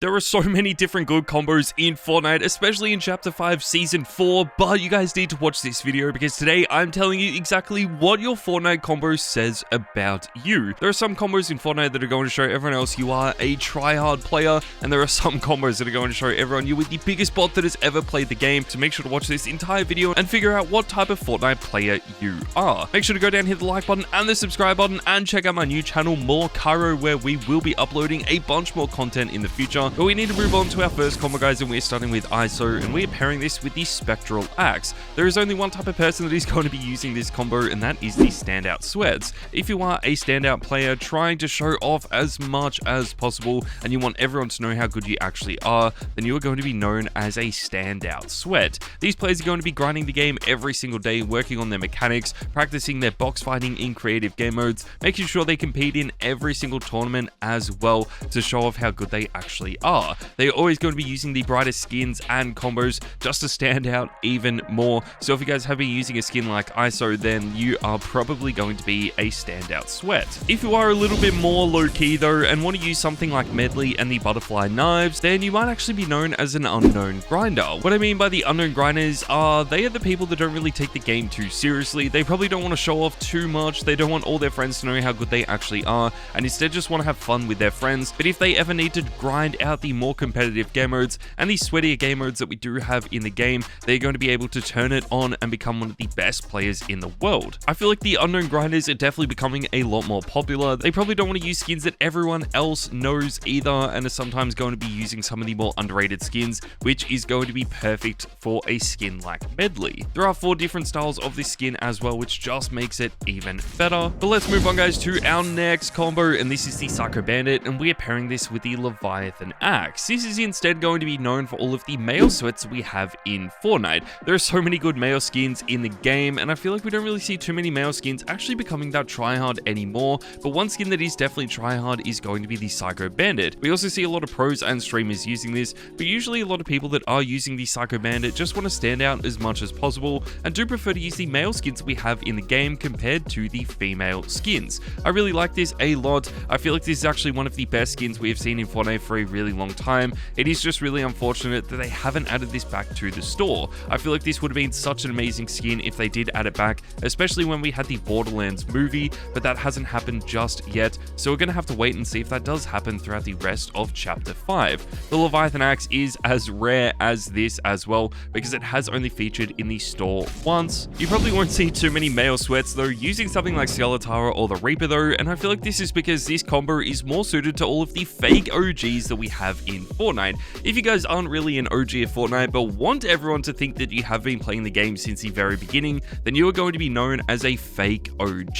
There are so many different good combos in Fortnite, especially in Chapter 5 Season 4, but you guys need to watch this video because today I'm telling you exactly what your Fortnite combo says about you. There are some combos in Fortnite that are going to show everyone else you are a try-hard player, and there are some combos that are going to show everyone you are the biggest bot that has ever played the game. So make sure to watch this entire video and figure out what type of Fortnite player you are. Make sure to go down, hit the like button and the subscribe button, and check out my new channel, More Kyro, where we will be uploading a bunch more content in the future. But we need to move on to our first combo, guys, and we're starting with ISO, and we're pairing this with the Spectral Axe. There is only one type of person that is going to be using this combo, and that is the Standout Sweats. If you are a standout player trying to show off as much as possible, and you want everyone to know how good you actually are, then you are going to be known as a Standout Sweat. These players are going to be grinding the game every single day, working on their mechanics, practicing their box fighting in creative game modes, making sure they compete in every single tournament as well to show off how good they actually are. They're always going to be using the brightest skins and combos just to stand out even more. So if you guys have been using a skin like ISO, then you are probably going to be a Standout Sweat. If you are a little bit more low-key though and want to use something like Medley and the Butterfly Knives, then you might actually be known as an Unknown Grinder. What I mean by the Unknown Grinders are they are the people that don't really take the game too seriously. They probably don't want to show off too much. They don't want all their friends to know how good they actually are, and instead just want to have fun with their friends. But if they ever need to grind out the more competitive game modes and the sweatier game modes that we do have in the game, they're going to be able to turn it on and become one of the best players in the world. I feel like the Unknown Grinders are definitely becoming a lot more popular. They probably don't want to use skins that everyone else knows either, and are sometimes going to be using some of the more underrated skins, which is going to be perfect for a skin like Medley. There are 4 different styles of this skin as well, which just makes it even better. But let's move on, guys, to our next combo, and this is the Psycho Bandit, and we are pairing this with the Leviathan Axe. This is instead going to be known for all of the Mayo sweats we have in Fortnite. There are so many good Mayo skins in the game, and I feel like we don't really see too many Mayo skins actually becoming that tryhard anymore, but one skin that is definitely tryhard is going to be the Psycho Bandit. We also see a lot of pros and streamers using this, but usually a lot of people that are using the Psycho Bandit just want to stand out as much as possible, and do prefer to use the male skins we have in the game compared to the female skins. I really like this a lot. I feel like this is actually one of the best skins we have seen in Fortnite for a really long time. It is just really unfortunate that they haven't added this back to the store. I feel like this would have been such an amazing skin if they did add it back, especially when we had the Borderlands movie, but that hasn't happened just yet, so we're going to have to wait and see if that does happen throughout the rest of Chapter 5. The Leviathan Axe is as rare as this as well, because it has only featured in the store once. You probably won't see too many male sweats though using something like Skeletor or the Reaper though, and I feel like this is because this combo is more suited to all of the fake OGs that we have in Fortnite. If you guys aren't really an OG of Fortnite but want everyone to think that you have been playing the game since the very beginning, then you are going to be known as a fake OG.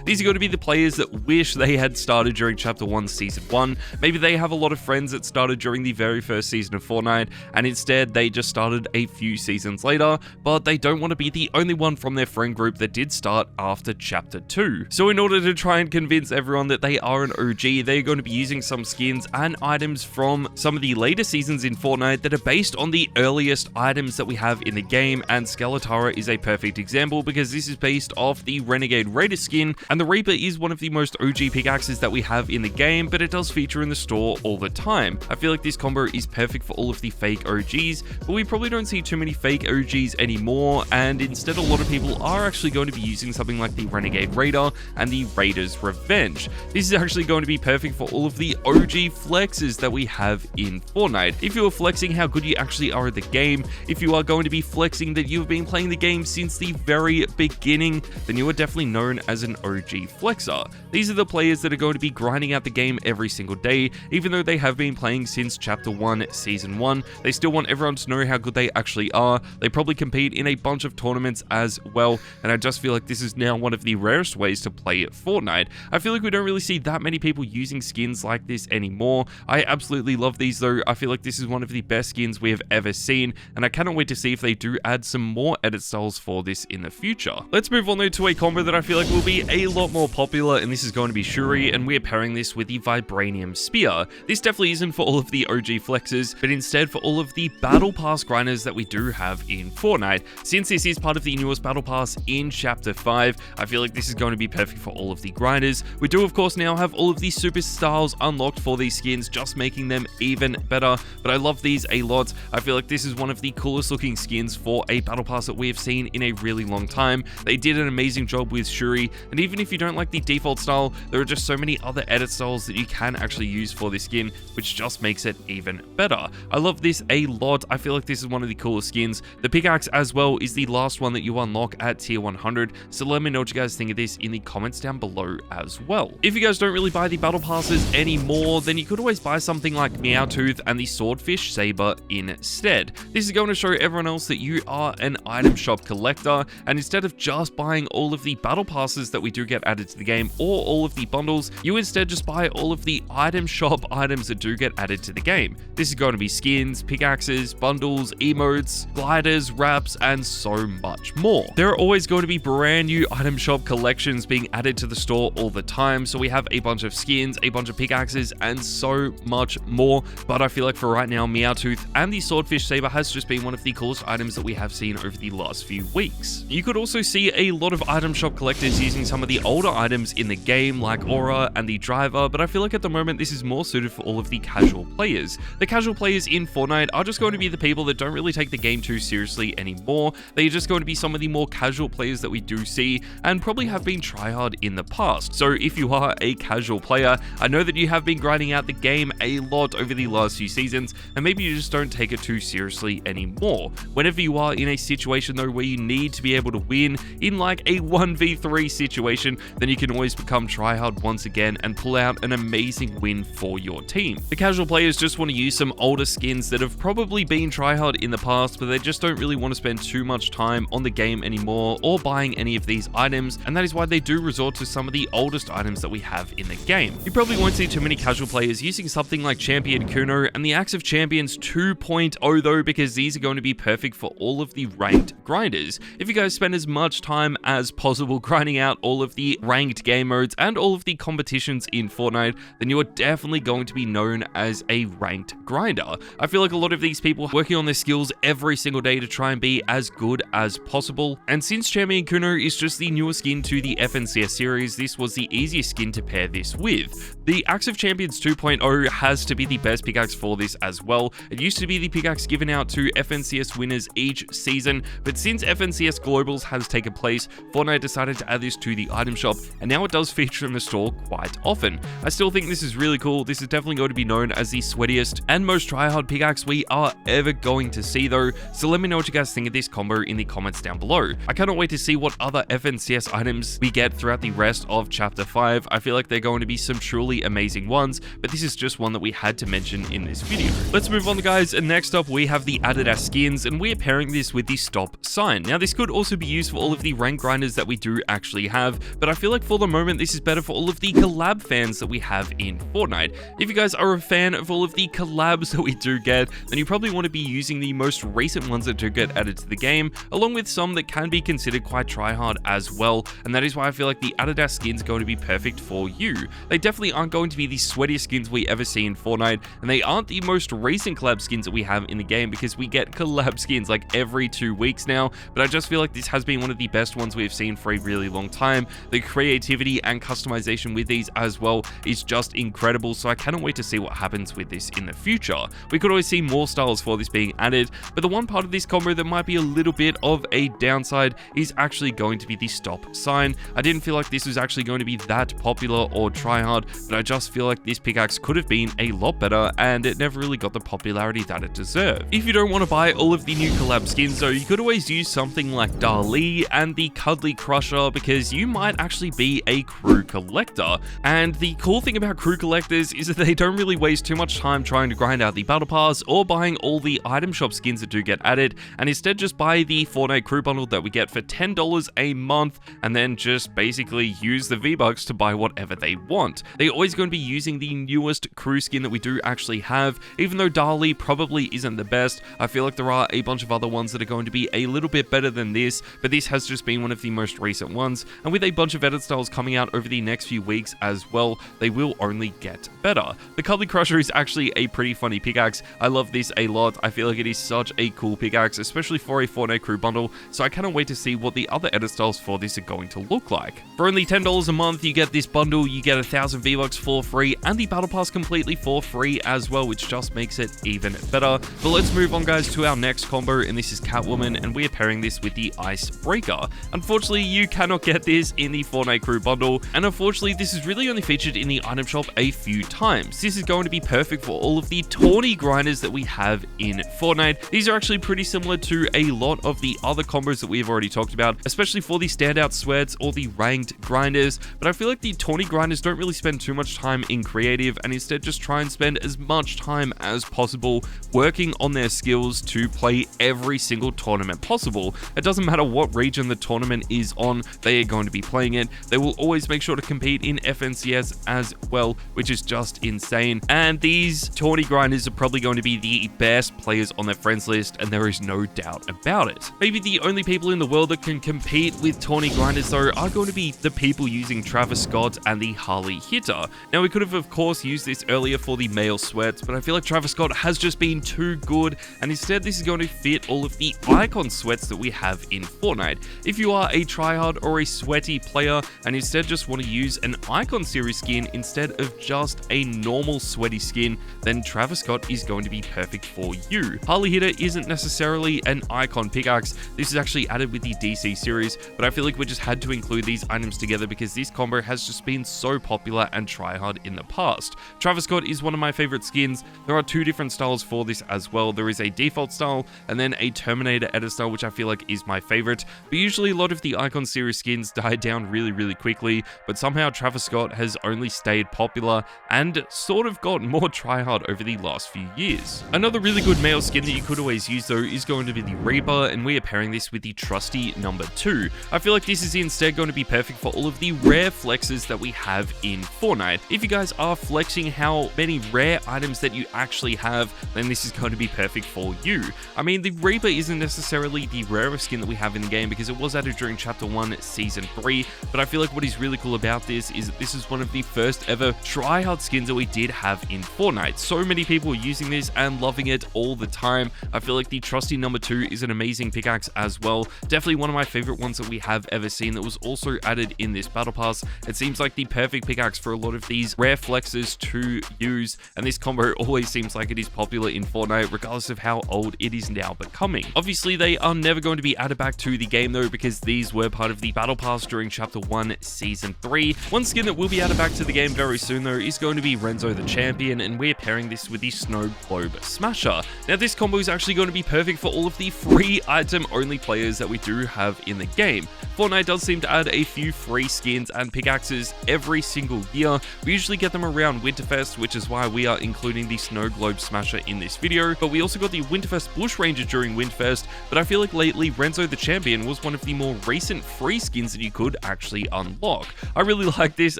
These are going to be the players that wish they had started during Chapter 1 Season 1. Maybe they have a lot of friends that started during the very first season of Fortnite, and instead they just started a few seasons later, but they don't want to be the only one from their friend group that did start after Chapter 2. So in order to try and convince everyone that they are an OG, they're going to be using some skins and items from some of the later seasons in Fortnite that are based on the earliest items that we have in the game, and Skeletor is a perfect example because this is based off the Renegade Raider skin, and the Reaper is one of the most OG pickaxes that we have in the game, but it does feature in the store all the time. I feel like this combo is perfect for all of the fake OGs, but we probably don't see too many fake OGs anymore, and instead a lot of people are actually going to be using something like the Renegade Raider and the Raider's Revenge. This is actually going to be perfect for all of the OG flexes that we have in Fortnite. If you are flexing how good you actually are at the game, if you are going to be flexing that you've been playing the game since the very beginning, then you are definitely known as an OG flexer. These are the players that are going to be grinding out the game every single day, even though they have been playing since Chapter 1 Season 1. They still want everyone to know how good they actually are. They probably compete in a bunch of tournaments as well, and I just feel like this is now one of the rarest ways to play Fortnite. I feel like we don't really see that many people using skins like this anymore. I absolutely love these though. I feel like this is one of the best skins we have ever seen, and I cannot wait to see if they do add some more edit styles for this in the future. Let's move on though to a combo that I feel like will be a lot more popular, and this is going to be Shuri, and we are pairing this with the Vibranium Spear. This definitely isn't for all of the OG flexes, but instead for all of the Battle Pass grinders that we do have in Fortnite. Since this is part of the newest Battle Pass in Chapter 5, I feel like this is going to be perfect for all of the grinders. We do of course now have all of the super styles unlocked for these skins, just making making them even better. But I love these a lot. I feel like this is one of the coolest looking skins for a battle pass that we have seen in a really long time. They did an amazing job with Shuri, and even if you don't like the default style, there are just so many other edit styles that you can actually use for this skin, which just makes it even better. I love this a lot. I feel like this is one of the coolest skins. The pickaxe as well is the last one that you unlock at tier 100, so let me know what you guys think of this in the comments down below as well. If you guys don't really buy the battle passes anymore, then you could always buy something like Meowtooth and the Swordfish Saber instead. This is going to show everyone else that you are an item shop collector, and instead of just buying all of the battle passes that we do get added to the game or all of the bundles, you instead just buy all of the item shop items that do get added to the game. This is going to be skins, pickaxes, bundles, emotes, gliders, wraps, and so much more. There are always going to be brand new item shop collections being added to the store all the time, so we have a bunch of skins, a bunch of pickaxes, and so much more. But I feel like for right now, Meowtooth and the Swordfish Saber has just been one of the coolest items that we have seen over the last few weeks. You could also see a lot of item shop collectors using some of the older items in the game, like Aura and the Driver, but I feel like at the moment this is more suited for all of the casual players. The casual players in Fortnite are just going to be the people that don't really take the game too seriously anymore. They're just going to be some of the more casual players that we do see and probably have been tryhard in the past. So if you are a casual player, I know that you have been grinding out the game a lot over the last few seasons, and maybe you just don't take it too seriously anymore. Whenever you are in a situation though where you need to be able to win in like a 1v3 situation, then you can always become tryhard once again and pull out an amazing win for your team. The casual players just want to use some older skins that have probably been tryhard in the past, but they just don't really want to spend too much time on the game anymore or buying any of these items, and that is why they do resort to some of the oldest items that we have in the game. You probably won't see too many casual players using something like Champion Kuno and the Axe of Champions 2.0 though, because these are going to be perfect for all of the ranked grinders. If you guys spend as much time as possible grinding out all of the ranked game modes and all of the competitions in Fortnite, then you are definitely going to be known as a ranked grinder. I feel like a lot of these people are working on their skills every single day to try and be as good as possible, and since Champion Kuno is just the newest skin to the FNCS series, this was the easiest skin to pair this with. The Axe of Champions 2.0 has to be the best pickaxe for this as well. It used to be the pickaxe given out to FNCS winners each season, but since FNCS Globals has taken place, Fortnite decided to add this to the item shop, and now it does feature in the store quite often. I still think this is really cool. This is definitely going to be known as the sweatiest and most tryhard pickaxe we are ever going to see though, so let me know what you guys think of this combo in the comments down below. I cannot wait to see what other FNCS items we get throughout the rest of Chapter 5. I feel like they're going to be some truly amazing ones, but this is just one that we had to mention in this video. Let's move on guys, and next up we have the Adidas skins, and we're pairing this with the stop sign. Now this could also be used for all of the rank grinders that we do actually have, but I feel like for the moment this is better for all of the collab fans that we have in Fortnite. If you guys are a fan of all of the collabs that we do get, then you probably want to be using the most recent ones that do get added to the game, along with some that can be considered quite tryhard as well, and that is why I feel like the Adidas skins are going to be perfect for you. They definitely aren't going to be the sweatiest skins we ever see in Fortnite, and they aren't the most recent collab skins that we have in the game, because we get collab skins like every 2 weeks now, but I just feel like this has been one of the best ones we've seen for a really long time. The creativity and customization with these as well is just incredible, so I cannot wait to see what happens with this in the future. We could always see more styles for this being added, but the one part of this combo that might be a little bit of a downside is actually going to be the stop sign. I didn't feel like this was actually going to be that popular or tryhard, but I just feel like this pickaxe could have been a lot better, and it never really got the popularity that it deserved. If you don't want to buy all of the new collab skins though, you could always use something like Dali and the Cuddly Crusher, because you might actually be a crew collector. And the cool thing about crew collectors is that they don't really waste too much time trying to grind out the battle pass or buying all the item shop skins that do get added, and instead just buy the Fortnite crew bundle that we get for $10 a month, and then just basically use the V-Bucks to buy whatever they want. They're always going to be using the newest crew skin that we do actually have. Even though Dali probably isn't the best, I feel like there are a bunch of other ones that are going to be a little bit better than this, but this has just been one of the most recent ones, and with a bunch of edit styles coming out over the next few weeks as well, they will only get better. The Cuddly Crusher is actually a pretty funny pickaxe. I love this a lot. I feel like it is such a cool pickaxe, especially for a Fortnite crew bundle, so I cannot wait to see what the other edit styles for this are going to look like. For only $10 a month, you get this bundle, you get 1,000 V-Bucks V-Bucks for free, and the Battle Pass completely for free as well, which just makes it even better. But let's move on, guys, to our next combo, and this is Catwoman, and we are pairing this with the Icebreaker. Unfortunately, you cannot get this in the Fortnite crew bundle, and unfortunately, this is really only featured in the item shop a few times. This is going to be perfect for all of the Tourney grinders that we have in Fortnite. These are actually pretty similar to a lot of the other combos that we've already talked about, especially for the standout sweats or the ranked grinders, but I feel like the Tourney grinders don't really spend too much time in creative, and instead just try and spend as much time as possible working on their skills to play every single tournament possible. It doesn't matter what region the tournament is on, they are going to be playing it. They will always make sure to compete in FNCS as well, which is just insane. And these Tourney grinders are probably going to be the best players on their friends list, and there is no doubt about it. Maybe the only people in the world that can compete with Tourney grinders though are going to be the people using Travis Scott and the Harley Hitter. Now, we could have of course used this earlier for the male sweats, but I feel like Travis Scott has just been too good, and instead this is going to fit all of the icon sweats that we have in Fortnite. If you are a tryhard or a sweaty player and instead just want to use an icon series skin instead of just a normal sweaty skin, then Travis Scott is going to be perfect for you. Harley Hitter isn't necessarily an icon pickaxe. This is actually added with the DC series, but I feel like we just had to include these items together because this combo has just been so popular and tryhard in the past. Travis Scott is one of my favorite skins. There are two different styles for this as well. There is a default style and then a Terminator edit style, which I feel like is my favorite. But usually a lot of the icon series skins die down really quickly, but somehow Travis Scott has only stayed popular and sort of got more tryhard over the last few years. Another really good male skin that you could always use though is going to be the Reaper, and we are pairing this with the trusty number 2. I feel like this is instead going to be perfect for all of the rare flexes that we have in Fortnite. If you guys are flexing how many rare items that you actually have, then this is going to be perfect for you. I mean, the Reaper isn't necessarily the rarest skin that we have in the game because it was added during Chapter 1 Season 3, but I feel like what is really cool about this is that this is one of the first ever tryhard skins that we did have in Fortnite. So many people are using this and loving it all the time. I feel like the trusty number 2 is an amazing pickaxe as well. Definitely one of my favorite ones that we have ever seen that was also added in this battle pass. It seems like the perfect pickaxe for a lot of these rare flexes to use, and this combo always seems like it is popular in Fortnite regardless of how old it is now becoming. Obviously, they are never going to be added back to the game though because these were part of the battle pass during Chapter 1 Season 3. One skin that will be added back to the game very soon though is going to be Renzo the Champion, and we're pairing this with the Snow Globe Smasher. Now, this combo is actually going to be perfect for all of the free item only players that we do have in the game. Fortnite does seem to add a few free skins and pickaxes every single year. We usually get them around Winterfest, which is why we are including the Snow Globe Smasher in this video, but we also got the Winterfest Bush Ranger during Winterfest, but I feel like lately Renzo the Champion was one of the more recent free skins that you could actually unlock. I really like this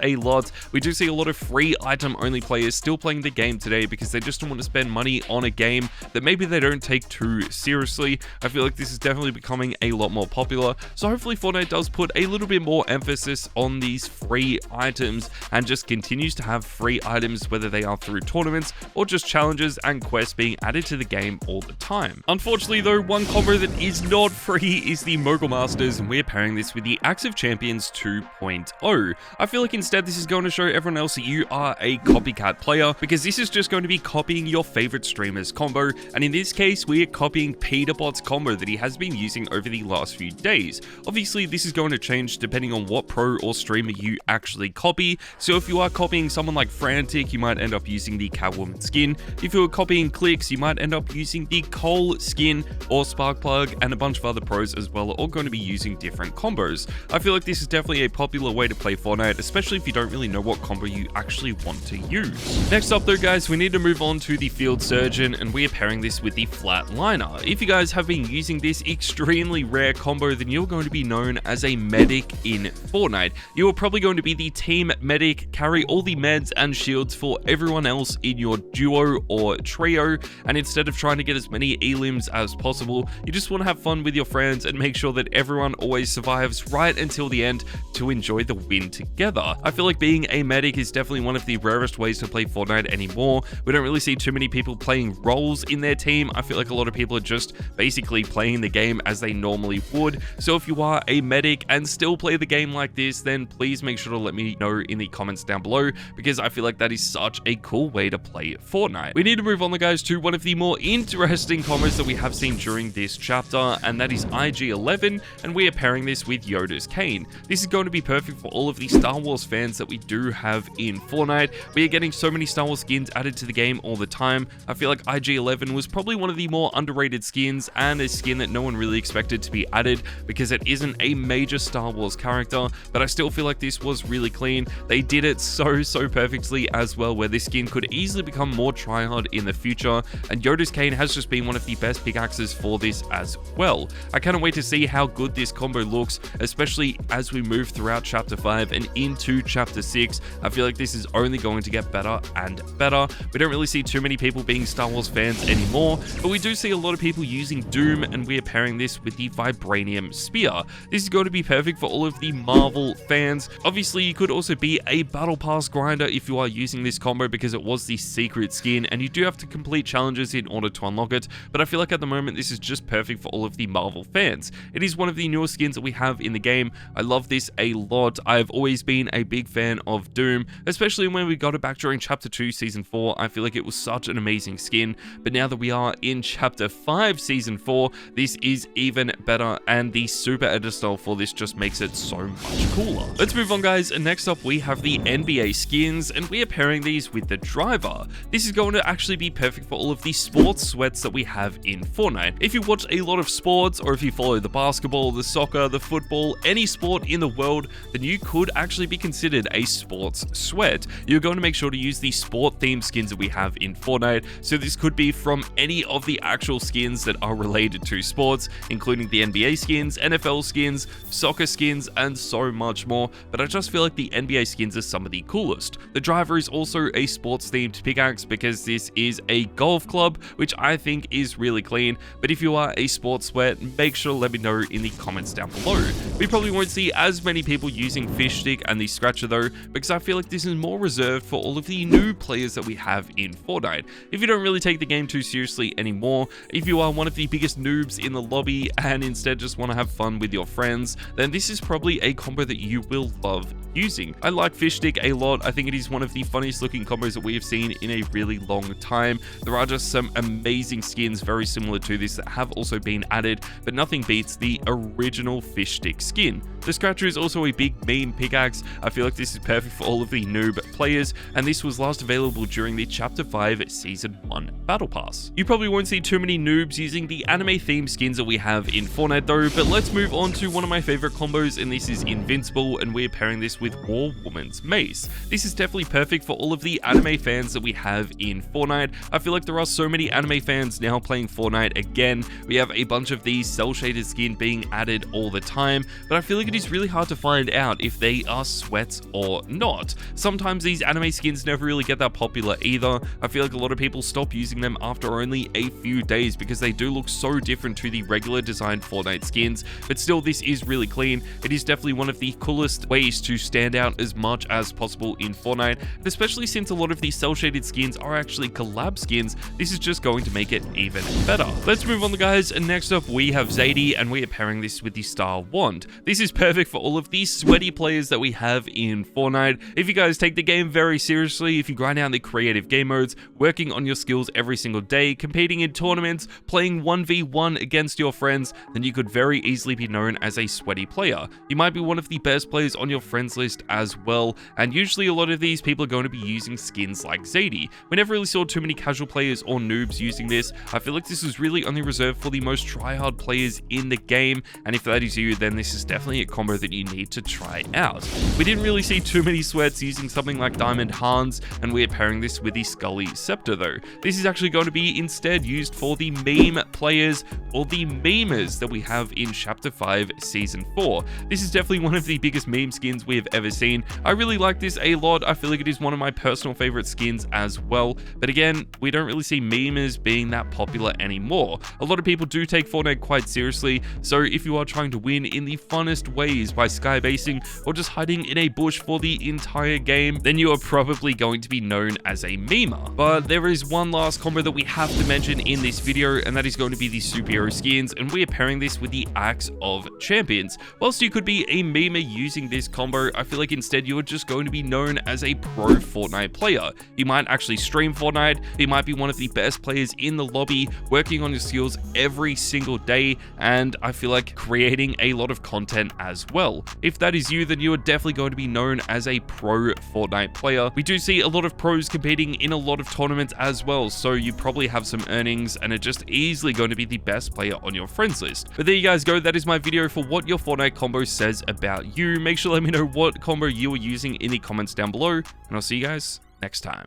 a lot. We do see a lot of free item only players still playing the game today because they just don't want to spend money on a game that maybe they don't take too seriously. I feel like this is definitely becoming a lot more popular, so hopefully Fortnite does put a little bit more emphasis on these free items and just continues to have free items, whether they are through tournaments or just challenges and quests being added to the game all the time. Unfortunately though, one combo that is not free is the Mogul Masters, and we're pairing this with the Axe of Champions 2.0. I feel like instead this is going to show everyone else that you are a copycat player, because this is just going to be copying your favorite streamer's combo, and in this case we are copying Peterbot's combo that he has been using over the last few days. Obviously this is going to change depending on what pro or streamer you actually copy, so if you are copying someone like Frantic, you might end up using the Catwoman skin. If you are copying Clicks, you might end up using the Cole skin, or Sparkplug and a bunch of other pros as well are all going to be using different combos. I feel like this is definitely a popular way to play Fortnite, especially if you don't really know what combo you actually want to use. Next up though guys, we need to move on to the Field Surgeon, and we are pairing this with the Flatliner. If you guys have been using this extremely rare combo, then you're going to be known as a medic in Fortnite. You are probably going to be the team medic, carry all the meds and shields for everyone else in your duo or trio, and instead of trying to get as many elims as possible, you just want to have fun with your friends and make sure that everyone always survives right until the end to enjoy the win together. I feel like being a medic is definitely one of the rarest ways to play Fortnite anymore. We don't really see too many people playing roles in their team. I feel like a lot of people are just basically playing the game as they normally would. So if you are a medic and still play the game like this, then please make sure to let me know in the comments down down below, because I feel like that is such a cool way to play Fortnite. We need to move on, guys, to one of the more interesting combos that we have seen during this chapter, and that is IG-11, and we are pairing this with Yoda's Cane. This is going to be perfect for all of the Star Wars fans that we do have in Fortnite. We are getting so many Star Wars skins added to the game all the time. I feel like IG-11 was probably one of the more underrated skins, and a skin that no one really expected to be added because it isn't a major Star Wars character, but I still feel like this was really clean. They did it so perfectly as well, where this skin could easily become more tryhard in the future, and Yoda's Cane has just been one of the best pickaxes for this as well. I cannot wait to see how good this combo looks, especially as we move throughout Chapter 5 and into Chapter 6. I feel like this is only going to get better and better. We don't really see too many people being Star Wars fans anymore, but we do see a lot of people using Doom, and we are pairing this with the Vibranium Spear. This is going to be perfect for all of the Marvel fans. Obviously, you could also be a Battle Pass grinder if you are using this combo, because it was the secret skin, and you do have to complete challenges in order to unlock it, but I feel like at the moment this is just perfect for all of the Marvel fans. It is one of the newest skins that we have in the game. I love this a lot. I've always been a big fan of Doom, especially when we got it back during Chapter 2 Season 4. I feel like it was such an amazing skin, but now that we are in Chapter 5 Season 4, this is even better, and the super edit style for this just makes it so much cooler. Let's move on, guys, and next up we have the NBA skins, and we are pairing these with the Driver. This is going to actually be perfect for all of the sports sweats that we have in Fortnite. If you watch a lot of sports, or if you follow the basketball, the soccer, the football, any sport in the world, then you could actually be considered a sports sweat. You're going to make sure to use the sport themed skins that we have in Fortnite, so this could be from any of the actual skins that are related to sports, including the NBA skins, NFL skins, soccer skins, and so much more, but I just feel like the NBA skins are some of the coolest. The Driver is also a sports themed pickaxe because this is a golf club, which I think is really clean, but if you are a sports sweat, make sure to let me know in the comments down below. We probably won't see as many people using Fish Stick and the Scratcher though, because I feel like this is more reserved for all of the new players that we have in Fortnite. If you don't really take the game too seriously anymore, if you are one of the biggest noobs in the lobby and instead just want to have fun with your friends, then this is probably a combo that you will love using. I like Fish Stick a lot. I think it is one of the funniest looking combos that we have seen in a really long time. There are just some amazing skins very similar to this that have also been added, but nothing beats the original Fish Stick skin. The Scratcher is also a big meme pickaxe. I feel like this is perfect for all of the noob players, and this was last available during the Chapter 5 Season 1 Battle Pass. You probably won't see too many noobs using the anime themed skins that we have in Fortnite though, but let's move on to one of my favorite combos, and this is Invincible, and we're pairing this with War Woman's Mace. This is definitely perfect for all of the anime fans that we have in Fortnite. I feel like there are so many anime fans now playing Fortnite again. We have a bunch of these cell shaded skin being added all the time, but I feel like it is really hard to find out if they are sweats or not. Sometimes these anime skins never really get that popular either. I feel like a lot of people stop using them after only a few days because they do look so different to the regular designed Fortnite skins, but still this is really clean. It is definitely one of the coolest ways to stand out as much as possible in Fortnite, and especially since a lot of these cell shaded skins are actually collab skins, this is just going to make it even better. Let's move on, guys, and next up we have Zadie, and we are pairing this with the Star Wand. This is perfect for all of these sweaty players that we have in Fortnite. If you guys take the game very seriously, if you grind out the creative game modes, working on your skills every single day, competing in tournaments, playing 1v1 against your friends, then you could very easily be known as a sweaty player. You might be one of the best players on your friends list as well, and usually a lot of these people are going to be using skins like Zadie. We never really saw too many casual players or noobs using this. I feel like this is really only reserved for the most tryhard players in the game, and if that is you, then this is definitely a combo that you need to try out. We didn't really see too many sweats using something like Diamond Hans, and we're pairing this with the Scully Scepter though. This is actually going to be instead used for the meme players or the memers that we have in Chapter 5 Season 4. This is definitely one of the biggest meme skins we have ever seen. I really like this a lot. I feel like it is one of my personal favorite skins as well, but again, we don't really see memers being that popular anymore. A lot of people do take Fortnite quite seriously, so if you are trying to win in the funnest ways by skybasing or just hiding in a bush for the entire game, then you are probably going to be known as a memer. But there is one last combo that we have to mention in this video, and that is going to be the superhero skins, and we are pairing this with the Axe of Champions. Whilst you could be a memer using this combo, I feel like instead you are just going going to be known as a pro Fortnite player. You might actually stream Fortnite, you might be one of the best players in the lobby, working on your skills every single day, and I feel like creating a lot of content as well. If that is you, then you are definitely going to be known as a pro Fortnite player. We do see a lot of pros competing in a lot of tournaments as well, so you probably have some earnings and are just easily going to be the best player on your friends list. But there you guys go, that is my video for what your Fortnite combo says about you. Make sure to let me know what combo you are using in the comments down below, and I'll see you guys next time.